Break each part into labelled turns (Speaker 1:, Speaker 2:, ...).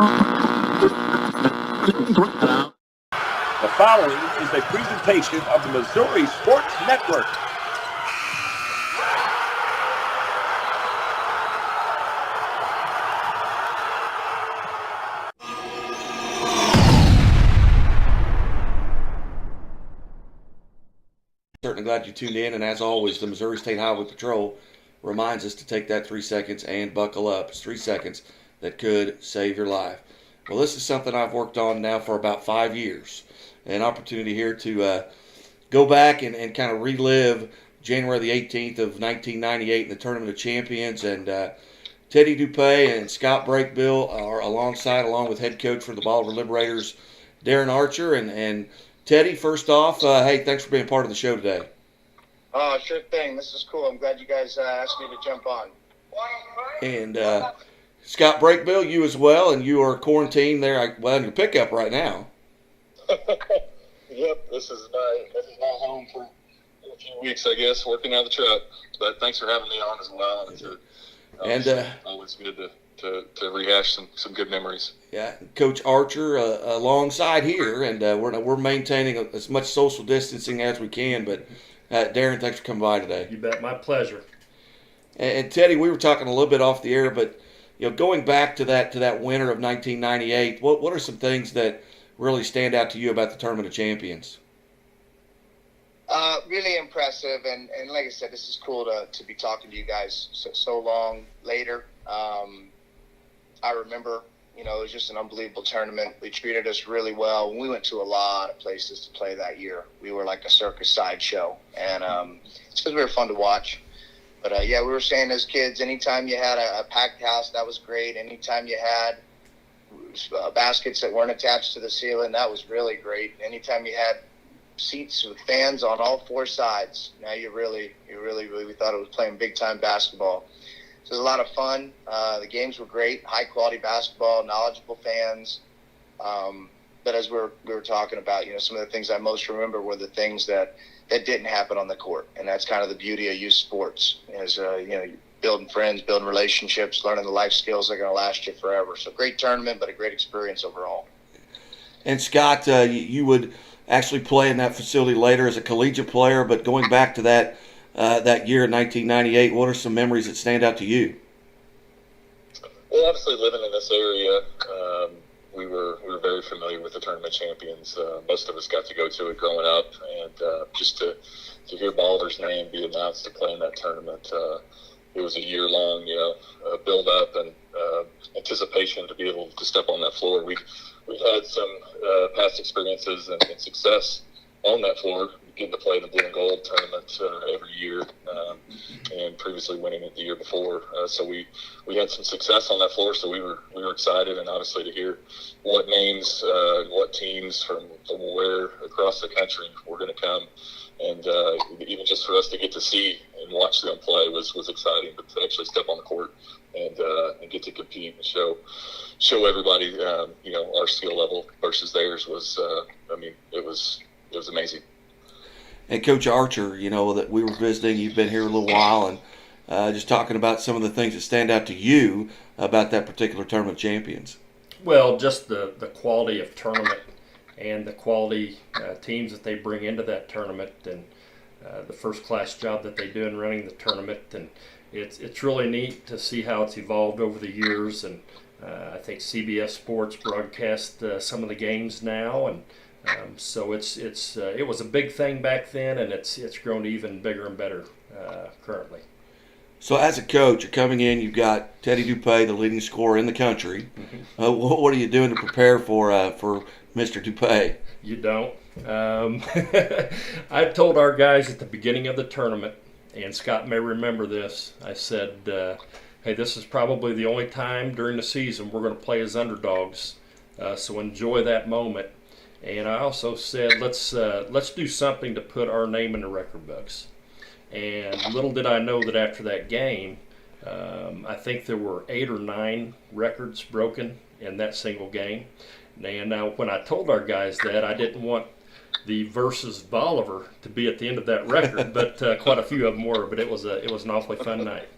Speaker 1: The following is a presentation of the Missouri Sports Network.
Speaker 2: Certainly glad you tuned in, and as always, the Missouri State Highway Patrol reminds us to take that 3 seconds and buckle up. It's 3 seconds that could save your life. Well, this is something I've worked on now for about 5 years. An opportunity here to go back and kind of relive January the 18th of 1998 in the Tournament of Champions. And Teddy Dupay and Scott Brakebill are along with head coach for the Bolivar Liberators, Darin Archer. And Teddy, first off, hey, thanks for being part of the show today.
Speaker 3: Oh, sure thing. This is cool. I'm glad you guys asked me to jump on.
Speaker 2: And Scott Brakebill, you as well, and you are quarantined there, in your pickup right now.
Speaker 4: Yep, this is my home for a few weeks, I guess, working out of the truck. But thanks for having me on as well. It's always good to rehash some good memories.
Speaker 2: Yeah, Coach Archer alongside here, and we're maintaining as much social distancing as we can. But Darin, thanks for coming by today.
Speaker 5: You bet, my pleasure.
Speaker 2: And Teddy, we were talking a little bit off the air, but going back to that winter of 1998, what are some things that really stand out to you about the Tournament of Champions?
Speaker 3: Really impressive, and like I said, this is cool to be talking to you guys so long later. I remember, it was just an unbelievable tournament. They treated us really well. We went to a lot of places to play that year. We were like a circus sideshow, and it's because we were fun to watch. But, we were saying as kids, anytime you had a packed house, that was great. Anytime you had baskets that weren't attached to the ceiling, that was really great. Anytime you had seats with fans on all four sides, now you really thought it was playing big-time basketball. So it was a lot of fun. The games were great, high-quality basketball, knowledgeable fans. But as we were talking about, some of the things I most remember were the things that didn't happen on the court. And that's kind of the beauty of youth sports is, building friends, building relationships, learning the life skills that are going to last you forever. So great tournament, but a great experience overall.
Speaker 2: And Scott, you would actually play in that facility later as a collegiate player, but going back to that year in 1998, what are some memories that stand out to you?
Speaker 4: Well, obviously living in this area, we were very familiar with the Tournament Champions. Most of us got to go to it growing up, and just to hear Bolivar's name be announced to play in that tournament, it was a year-long, build up and anticipation to be able to step on that floor. We've had some past experiences and success on that floor, getting to play the Blue and Gold tournament every year, and previously winning it the year before. So we had some success on that floor, so we were excited, and obviously to hear what names, what teams from where across the country were going to come, and even just for us to get to see and watch them play was exciting. But to actually step on the court and get to compete and show everybody, our skill level versus theirs was, it was amazing.
Speaker 2: And Coach Archer, that we were visiting, you've been here a little while, and just talking about some of the things that stand out to you about that particular Tournament of Champions.
Speaker 5: Well, just the quality of tournament and the quality teams that they bring into that tournament, and the first-class job that they do in running the tournament. And it's really neat to see how it's evolved over the years. And I think CBS Sports broadcast some of the games now, and so it was a big thing back then, and it's grown even bigger and better currently.
Speaker 2: So as a coach, you're coming in, you've got Teddy Dupay, the leading scorer in the country. Mm-hmm. What are you doing to prepare for Mr. Dupay?
Speaker 5: You don't. I told our guys at the beginning of the tournament, and Scott may remember this, I said, hey, this is probably the only time during the season we're going to play as underdogs, so enjoy that moment. And I also said, let's do something to put our name in the record books. And little did I know that after that game, I think there were 8 or 9 records broken in that single game. And now when I told our guys that, I didn't want the versus Bolivar to be at the end of that record, but quite a few of them were. But it was an awfully fun night.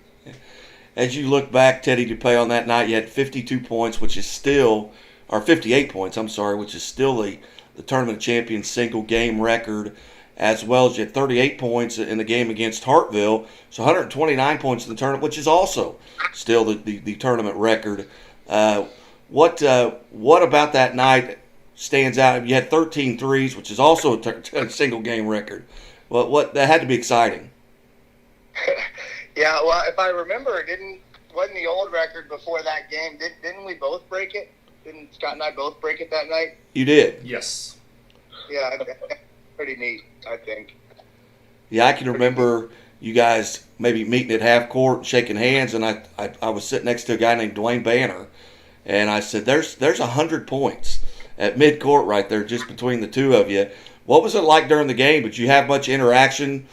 Speaker 2: as you look back, Teddy Dupay, on that night, you had 52 points, which is still, or 58 points, I'm sorry, which is still the tournament champion single game record, as well as you had 38 points in the game against Hartville, so 129 points in the tournament, which is also still the tournament record. What about that night stands out? You had 13 threes, which is also a single game record. What that had to be exciting.
Speaker 3: Yeah, well, if I remember, wasn't the old record before that game? Didn't we both break it? Didn't Scott and I both break it that night?
Speaker 2: You did.
Speaker 5: Yes.
Speaker 3: Yeah, pretty neat, I think.
Speaker 2: Yeah, I can remember you guys maybe meeting at half court and shaking hands, and I was sitting next to a guy named Dwayne Banner, and I said, "There's 100 points at mid court right there, just between the two of you." What was it like during the game? Did you have much interaction?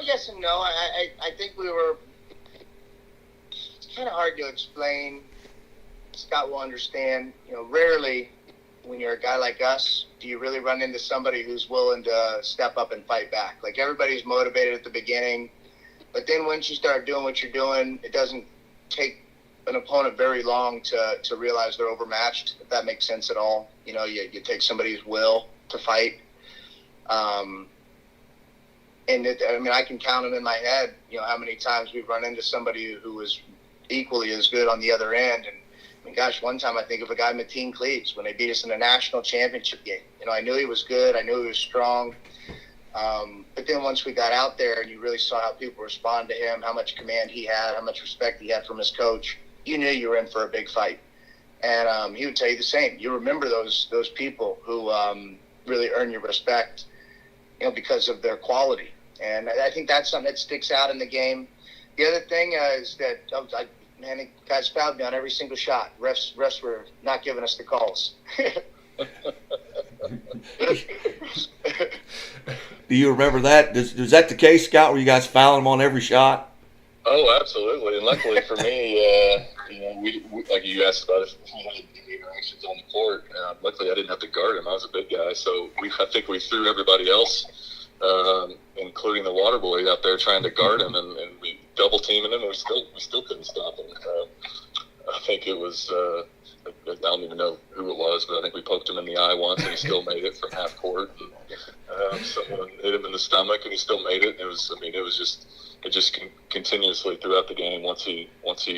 Speaker 3: Yes and no. I think we were. It's kind of hard to explain. Scott will understand. Rarely, when you're a guy like us, do you really run into somebody who's willing to step up and fight back? Like, everybody's motivated at the beginning, but then once you start doing what you're doing, it doesn't take an opponent very long to realize they're overmatched, if that makes sense at all. You take somebody's will to fight. I can count them in my head, how many times we've run into somebody who was equally as good on the other end. And gosh, one time I think of a guy, Mateen Cleaves, when they beat us in a national championship game. I knew he was good. I knew he was strong. But then once we got out there and you really saw how people respond to him, how much command he had, how much respect he had from his coach, you knew you were in for a big fight. And he would tell you the same. You remember those people who really earn your respect, because of their quality. And I think that's something that sticks out in the game. The other thing is that, guys fouled me on every single shot. Refs were not giving us the calls.
Speaker 2: Do you remember that? Is that the case, Scott, where you guys fouling them on every shot?
Speaker 4: Oh, absolutely. And luckily for me, we like you asked about if we had any interactions on the court. Luckily, I didn't have to guard him. I was a big guy, so I think we threw everybody else, including the water boy, out there trying to guard him, and we double teaming him, and we still couldn't stop him. I think it was I don't even know who it was, but I think we poked him in the eye once, and he still made it from half court. Someone hit him in the stomach, and he still made it. It just continuously throughout the game. Once he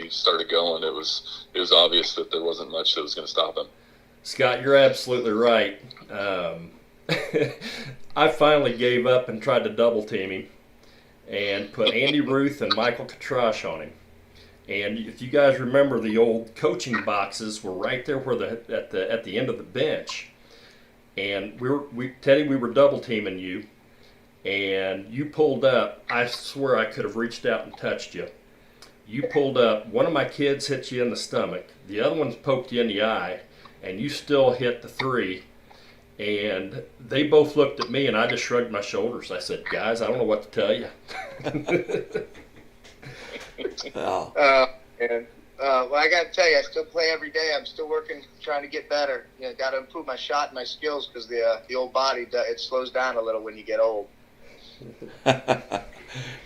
Speaker 4: started going, it was obvious that there wasn't much that was going to stop him.
Speaker 5: Scott, you're absolutely right. I finally gave up and tried to double team him and put Andy Ruth and Michael Katrash on him. And if you guys remember, the old coaching boxes were right there at the end of the bench. And Teddy, we were double teaming you, and you pulled up. I swear I could have reached out and touched you. You pulled up. One of my kids hit you in the stomach. The other one's poked you in the eye, and you still hit the three. And they both looked at me, and I just shrugged my shoulders. I said, "Guys, I don't know what to tell you."
Speaker 2: Oh.
Speaker 3: Well, I got to tell you, I still play every day. I'm still working, trying to get better. Got to improve my shot and my skills, because the old body, it slows down a little when you get old.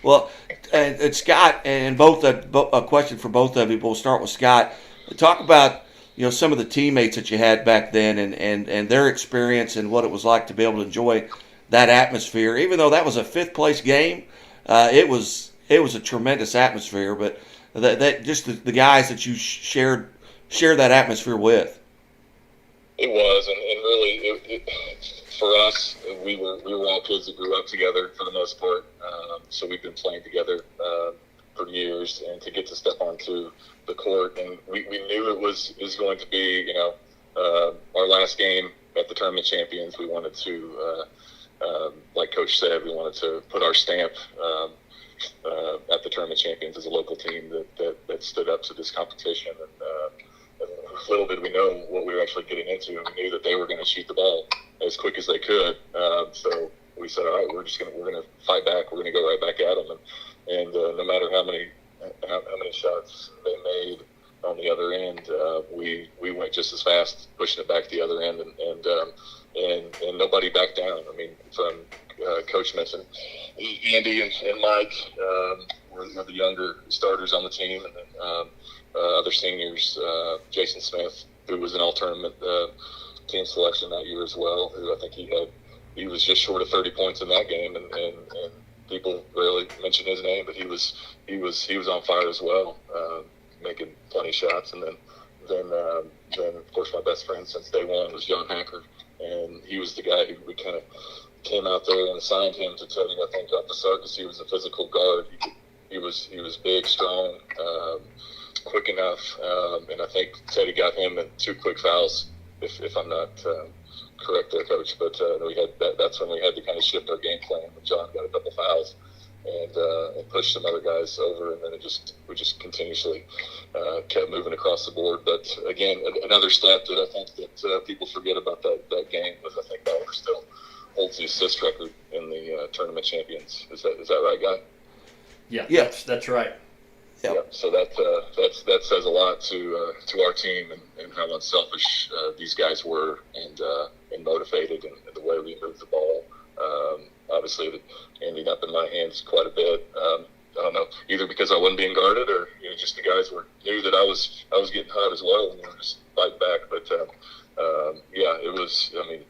Speaker 2: Well, and Scott, and a question for both of you. We'll start with Scott. Talk about some of the teammates that you had back then, and their experience and what it was like to be able to enjoy that atmosphere. Even though that was a fifth place game, it was a tremendous atmosphere. But that just the guys that you shared that atmosphere with.
Speaker 4: It was, and really, for us, we were all kids that grew up together for the most part. So we've been playing together for years, and to get to step onto the court, and we knew it was going to be our last game at the tournament champions. We wanted to, like Coach said, we wanted to put our stamp at the tournament champions as a local team that stood up to this competition. And little did we know what we were actually getting into. We knew that they were going to shoot the ball as quick as they could. So we said, all right, we're going to fight back. We're going to go right back at them. And no matter how many shots they made on the other end, we went just as fast, pushing it back the other end, and nobody backed down. I mean, from Coach mentioned, Andy and Mike were the younger starters on the team, and then other seniors, Jason Smith, who was an all-tournament team selection that year as well, who I think he was just short of 30 points in that game, and people rarely mention his name, but he was on fire as well, making plenty of shots. And then of course my best friend since day one was John Hacker, and he was the guy who we kind of came out there and assigned him to Teddy, I think, off the start, because he was a physical guard. He was big, strong, quick enough, and I think Teddy got him in 2 quick fouls, if I'm not correct there, Coach. But that's when we had to kind of shift our game plan. When John got a couple fouls and pushed some other guys over, and then we just continuously kept moving across the board. But again, another stat that I think that people forget about that game was, I think Bauer still holds the assist record in the tournament champions. Is that right, guy?
Speaker 5: Yeah,
Speaker 2: Yes.
Speaker 5: that's right.
Speaker 2: Yep.
Speaker 4: Yeah, so that says a lot to our team and how unselfish these guys were and motivated, and the way we moved the ball. Obviously, it ended up in my hands quite a bit. I don't know, either because I wasn't being guarded, or just the guys knew that I was getting hot as well, and just fight back. But yeah, it was. I mean,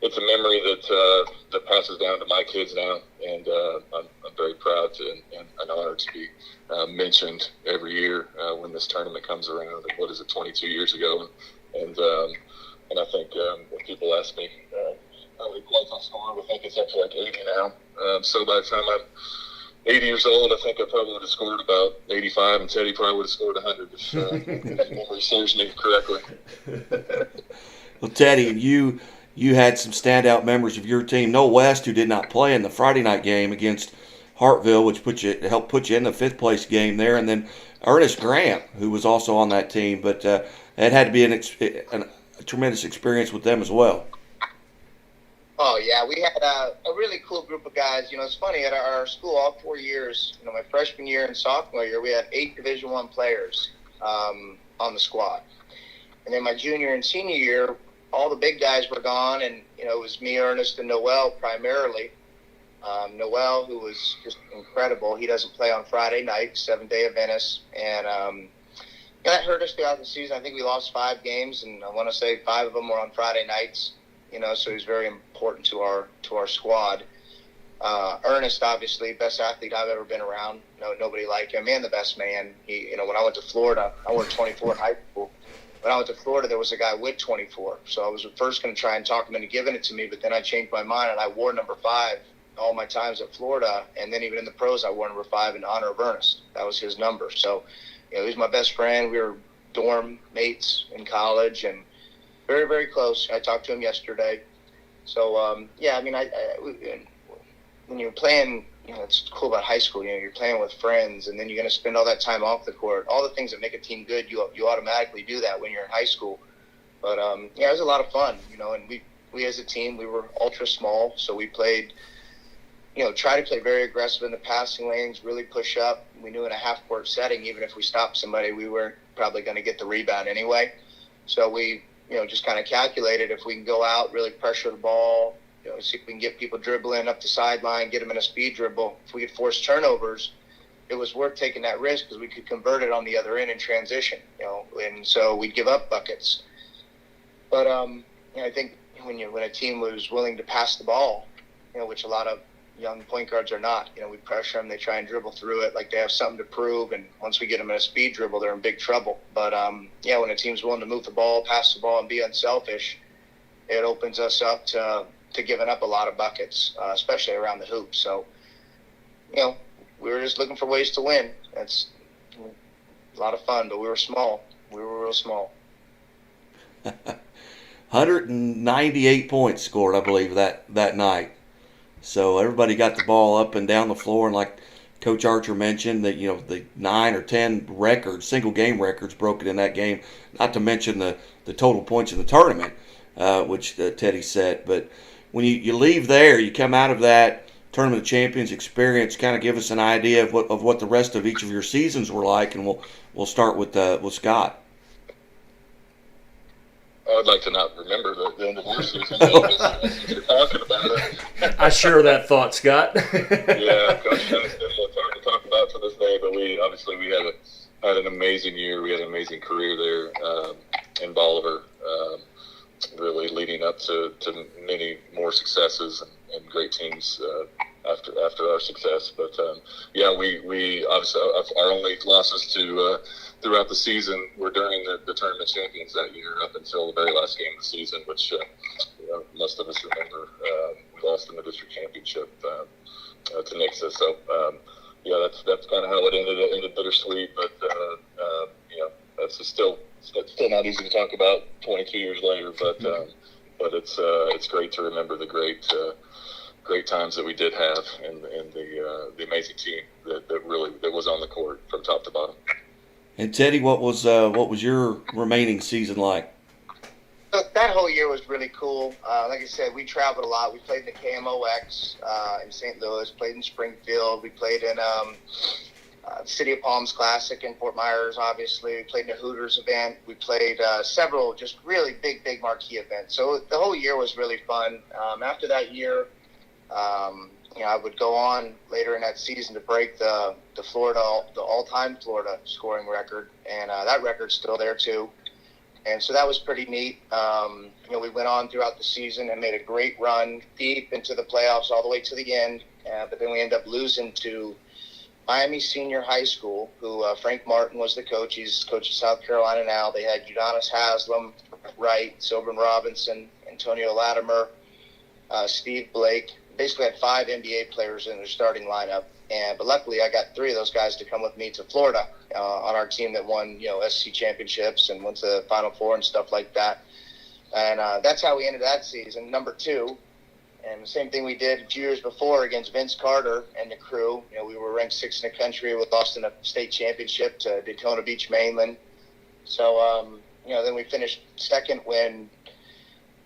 Speaker 4: it's a memory that passes down to my kids now, and I'm very proud and honored to be mentioned every year when this tournament comes around. And what is it, 22 years ago? And I think when people ask me how many points I scored, I think it's up to like 80 now. So by the time I'm 80 years old, I think I probably would have scored about 85, and Teddy probably would have scored 100 if memory serves me correctly.
Speaker 2: Well, Teddy, you had some standout members of your team. Noah West, who did not play in the Friday night game against Hartville, which helped put you in the 5th place game there, and then Ernest Grant, who was also on that team. But it had to be a tremendous experience with them as well.
Speaker 3: Oh, yeah, we had a really cool group of guys. It's funny, at our school all 4 years, my freshman year and sophomore year, we had 8 Division I players on the squad. And then my junior and senior year, all the big guys were gone, and, it was me, Ernest, and Noel primarily. Noel, who was just incredible. He doesn't play on Friday night, 7-day Adventist. And that hurt us throughout the season. I think we lost 5 games, and I want to say 5 of them were on Friday nights. So he's very important to our squad. Ernest, obviously, best athlete I've ever been around. Nobody like him, and the best man. He, when I went to Florida, I wore 24 in high school. When I went to Florida, there was a guy with 24. So I was first going to try and talk him into giving it to me, but then I changed my mind, and I wore number 5 all my times at Florida. And then even in the pros, I wore number 5 in honor of Ernest. That was his number. So, he was my best friend. We were dorm mates in college, and very, very close. I talked to him yesterday. So, yeah, I mean, when you're playing, it's cool about high school. You're playing with friends, and then you're going to spend all that time off the court. All the things that make a team good, you automatically do that when you're in high school. But, yeah, it was a lot of fun, and we as a team, we were ultra small, so we played, try to play very aggressive in the passing lanes, really push up. We knew in a half-court setting, even if we stopped somebody, we weren't probably going to get the rebound anyway. So we just kind of calculated if we can go out, really pressure the ball, see if we can get people dribbling up the sideline, get them in a speed dribble. If we could force turnovers, it was worth taking that risk because we could convert it on the other end in transition, and so we'd give up buckets. But I think when a team was willing to pass the ball, which a lot of young point guards are not, we pressure them, they try and dribble through it like they have something to prove, and once we get them in a speed dribble, they're in big trouble. But yeah, when a team's willing to move the ball, pass the ball, and be unselfish, it opens us up to giving up a lot of buckets, especially around the hoop. So, we were just looking for ways to win. That's a lot of fun, but we were small. We were real small.
Speaker 2: 198 points scored, I believe, that night. So everybody got the ball up and down the floor, and like Coach Archer mentioned, that the 9 or 10 records, single game records, broken in that game. Not to mention the total points in the tournament, which Teddy set. But when you leave there, you come out of that Tournament of Champions experience. Kind of give us an idea of what the rest of each of your seasons were like, and we'll start with Scott.
Speaker 4: I'd like to not remember the end of your season. You're talking about it.
Speaker 5: I share that thought, Scott.
Speaker 4: Yeah, Coach Dennis did look hard talk about to this day, but we had an amazing year. We had an amazing career there in Bolivar, really leading up to many more successes and great teams after our success. But we obviously our only losses to throughout the season were during the tournament champions that year up until the very last game of the season, which most of us remember. We lost in the district championship to Nixa. So that's kind of how it ended. It ended bittersweet, but that's still not easy to talk about 22 years later. But it's great to remember the great times that we did have and the amazing team that was on the court from top to bottom.
Speaker 2: And Teddy, what was your remaining season like?
Speaker 3: That whole year was really cool. Like I said, we traveled a lot. We played in the KMOX in St. Louis, played in Springfield. We played in City of Palms Classic in Fort Myers, obviously. We played in the Hooters event. We played several just really big marquee events. So the whole year was really fun. After that year, I would go on later in that season to break the all-time Florida scoring record, and that record's still there too. And so that was pretty neat. We went on throughout the season and made a great run deep into the playoffs all the way to the end. But then we ended up losing to Miami Senior High School, who Frank Martin was the coach. He's coach of South Carolina now. They had Udonis Haslam, Wright, Sylvan Robinson, Antonio Latimer, Steve Blake. Basically had 5 NBA players in their starting lineup. But luckily, I got 3 of those guys to come with me to Florida on our team that won, SEC championships and went to the Final Four and stuff like that. And that's how we ended that season, number 2. And the same thing we did a few years before against Vince Carter and the crew. We were ranked 6th in the country. We lost in a state championship to Daytona Beach Mainland. So, then we finished 2nd when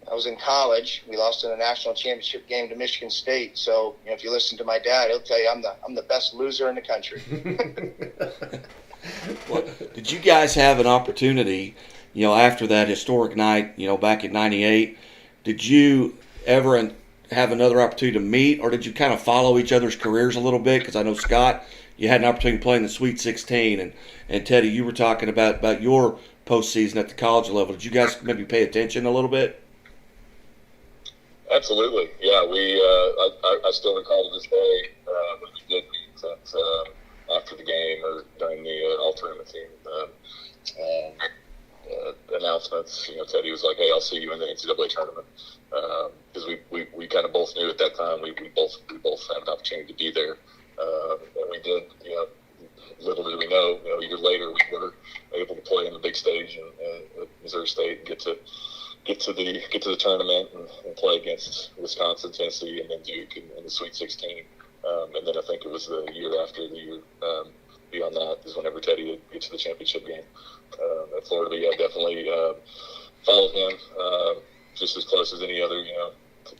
Speaker 3: I was in college. We lost in a national championship game to Michigan State. So, if you listen to my dad, he'll tell you I'm the best loser in the country.
Speaker 2: Well, did you guys have an opportunity, after that historic night, back in '98? Did you ever have another opportunity to meet, or did you kind of follow each other's careers a little bit? Because I know, Scott, you had an opportunity to play in the Sweet 16, and Teddy, you were talking about your postseason at the college level. Did you guys maybe pay attention a little bit?
Speaker 4: Absolutely, yeah. I still recall to this day when we did meet after the game or during the all-tournament team announcements. Teddy was like, "Hey, I'll see you in the NCAA tournament," because we kind of both knew at that time we both had an opportunity to be there, and we did. Little did we know, a year later we were able to play in the big stage at Missouri State and get to the tournament and play against Wisconsin, Tennessee, and then Duke in the Sweet 16. And then I think it was the year after, the year beyond that is whenever Teddy would get to the championship game at Florida. But yeah, definitely followed him just as close as any other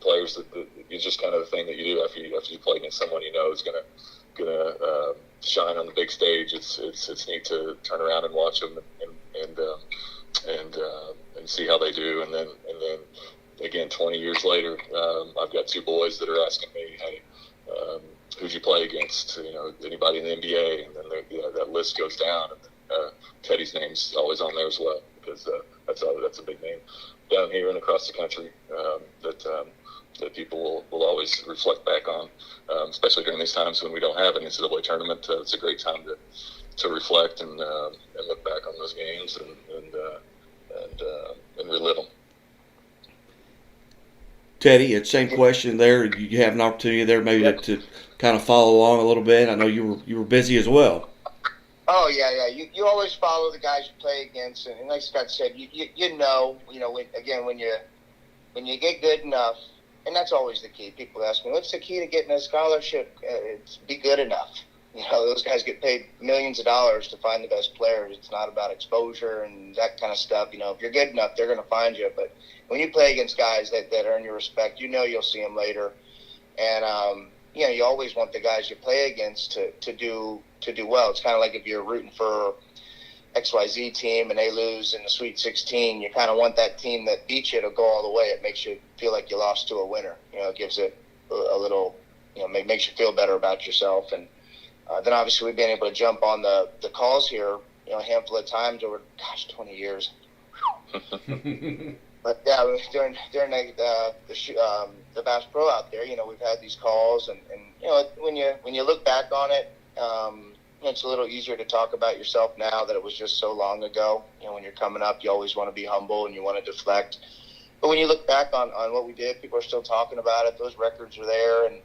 Speaker 4: players. That it's just kind of the thing that you do after you play against someone is gonna shine on the big stage. It's neat to turn around and watch them and see how they do, and then again 20 years later, I've got 2 boys that are asking me, "Hey, who'd you play against? Anybody in the NBA?" And then that list goes down, and Teddy's name's always on there as well, because that's a big name down here and across the country that people will always reflect back on, especially during these times when we don't have an NCAA tournament. It's a great time to reflect and look back on those games and relive them.
Speaker 2: Teddy, same question there. You have an opportunity there maybe to kind of follow along a little bit. I know you were busy as well.
Speaker 3: Oh yeah. You always follow the guys you play against, and like Scott said, when you get good enough, and that's always the key. People ask me, "What's the key to getting a scholarship?" It's be good enough. Those guys get paid millions of dollars to find the best players. It's not about exposure and that kind of stuff. If you're good enough, they're going to find you. But when you play against guys that earn your respect, you'll see them later. And, you always want the guys you play against to do well. It's kind of like if you're rooting for XYZ team and they lose in the Sweet 16, you kind of want that team that beat you to go all the way. It makes you feel like you lost to a winner. It gives it a little, makes you feel better about yourself. And Then obviously we've been able to jump on the calls here, a handful of times over, 20 years. But yeah, during the Bass Pro out there, we've had these calls, and when you look back on it, it's a little easier to talk about yourself now that it was just so long ago. When you're coming up, you always want to be humble and you want to deflect. But when you look back on what we did, people are still talking about it. Those records are there, and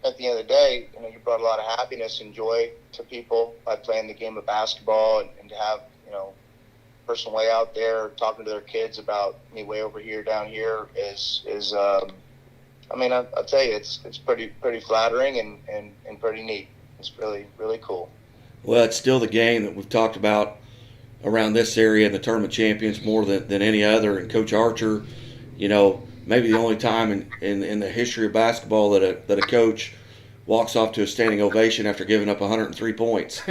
Speaker 3: at the end of the day, you brought a lot of happiness and joy to people by playing the game of basketball, and to have, person way out there talking to their kids about me way over here, down here is I mean, I'll tell you, it's pretty flattering and pretty neat. It's really, really cool.
Speaker 2: Well, it's still the game that we've talked about around this area and the tournament champions more than any other. And Coach Archer, maybe the only time in the history of basketball that a coach walks off to a standing ovation after giving up 103 points.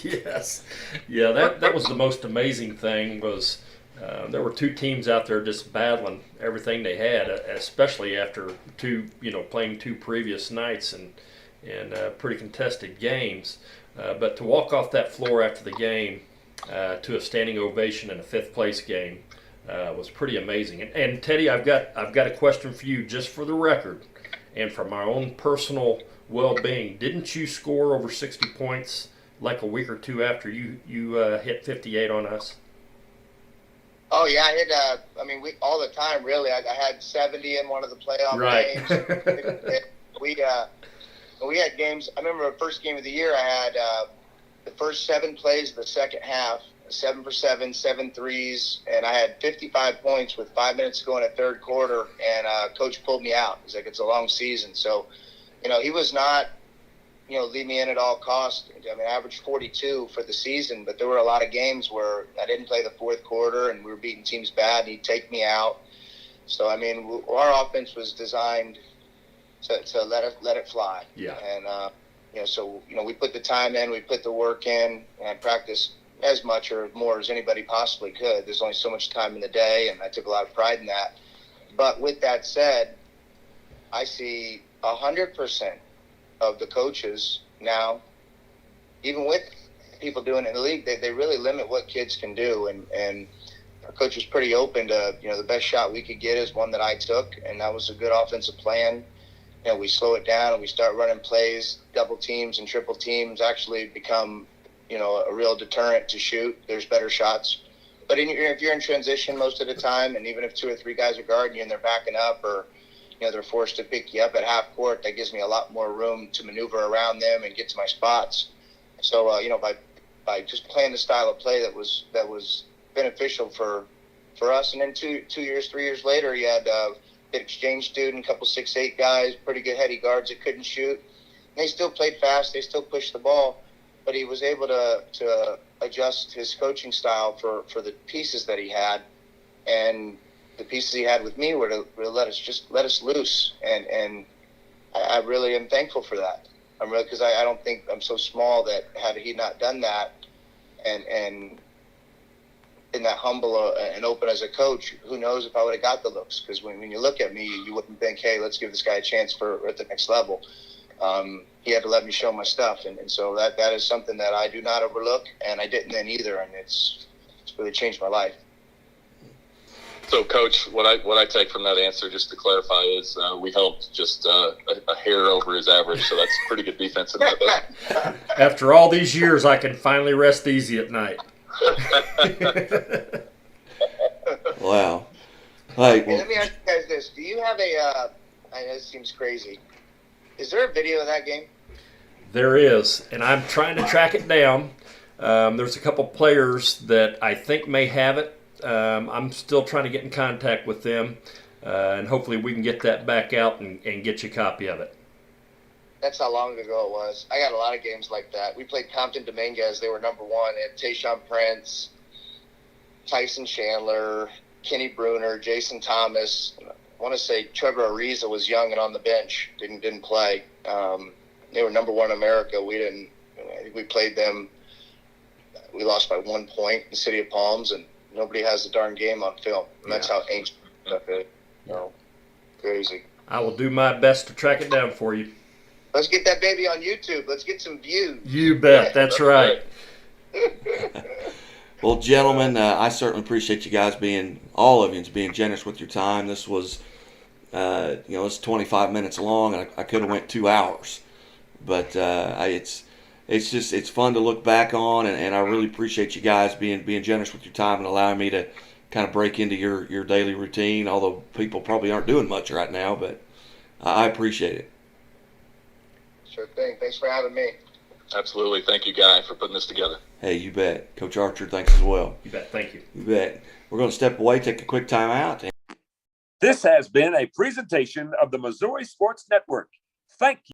Speaker 5: Yes. Yeah, that was the most amazing thing was there were two teams out there just battling everything they had, especially after playing two previous nights and pretty contested games. But to walk off that floor after the game to a standing ovation in a fifth place game was pretty amazing. And Teddy, I've got a question for you, just for the record and for my own personal well-being. Didn't you score over 60 points like a week or two after you hit 58 on us?
Speaker 3: Oh yeah, I hit. We all the time really. I had 70 in one of the playoff games. We had games. I remember the first game of the year. I had the first 7 plays of the second half, 7 for 7, 7 threes, and I had 55 points with 5 minutes to go in the third quarter. And coach pulled me out. He's like, "It's a long season." So, he was not, leave me in at all costs. I averaged 42 for the season, but there were a lot of games where I didn't play the fourth quarter and we were beating teams bad, and he'd take me out. So, our offense was designed to let it fly.
Speaker 5: Yeah.
Speaker 3: And, we put the time in, we put the work in, and I practiced as much or more as anybody possibly could. There's only so much time in the day, and I took a lot of pride in that. But with that said, I see 100% of the coaches now, even with people doing it in the league, they really limit what kids can do. And our coach was pretty open to, the best shot we could get is one that I took, and that was a good offensive plan. We slow it down and we start running plays, double teams and triple teams actually become, a real deterrent to shoot. There's better shots. But if you're in transition most of the time, and even if 2 or 3 guys are guarding you and they're backing up, or they're forced to pick you up at half court, that gives me a lot more room to maneuver around them and get to my spots. So, by just playing the style of play that was beneficial for us. And then 3 years later, you had a good exchange student, a couple 6'8" guys, pretty good heady guards that couldn't shoot. And they still played fast. They still pushed the ball. But he was able to adjust his coaching style for the pieces that he had. And the pieces he had with me were to let us loose, and I really am thankful for that. Because I don't think I'm so small that had he not done that, and been that humble and open as a coach, who knows if I would have got the looks? Because when you look at me, you wouldn't think, hey, let's give this guy a chance for at the next level. He had to let me show my stuff, and so that is something that I do not overlook, and I didn't then either, and it's really changed my life.
Speaker 4: So, Coach, what I take from that answer, just to clarify, is we helped just a hair over his average, so that's pretty good defense in that.
Speaker 5: After all these years, I can finally rest easy at night.
Speaker 2: Wow. Hey,
Speaker 3: Let me ask you guys this. Do you have I know this seems crazy. Is there a video of that game?
Speaker 5: There is, and I'm trying to track it down. There's a couple players that I think may have it. I'm still trying to get in contact with them, and hopefully we can get that back out and get you a copy of it.
Speaker 3: That's how long ago it was. I got a lot of games like that. We played Compton Dominguez. They were number 1. They had Tayshaun Prince, Tyson Chandler, Kenny Bruner, Jason Thomas. I want to say Trevor Ariza was young and on the bench, didn't play. They were number 1 in America. I think we played them. We lost by 1 point in the city of Palms, and nobody has the darn game on film. And that's how ancient stuff is. Crazy.
Speaker 5: I will do my best to track it down for you.
Speaker 3: Let's get that baby on YouTube. Let's get some views.
Speaker 5: You bet. That's right.
Speaker 2: Well, gentlemen, I certainly appreciate you guys all of you, being generous with your time. This was, it's 25 minutes long, and I could have went 2 hours, but it's fun to look back on, and I really appreciate you guys being generous with your time and allowing me to kind of break into your daily routine. Although people probably aren't doing much right now, but I appreciate it.
Speaker 3: Sure thing. Thanks for having me.
Speaker 4: Absolutely. Thank you, Guy, for putting this together.
Speaker 2: Hey, you bet. Coach Archer, thanks as well.
Speaker 5: You bet. Thank you.
Speaker 2: You bet. We're going to step away, take a quick time out.
Speaker 1: This has been a presentation of the Missouri Sports Network. Thank you.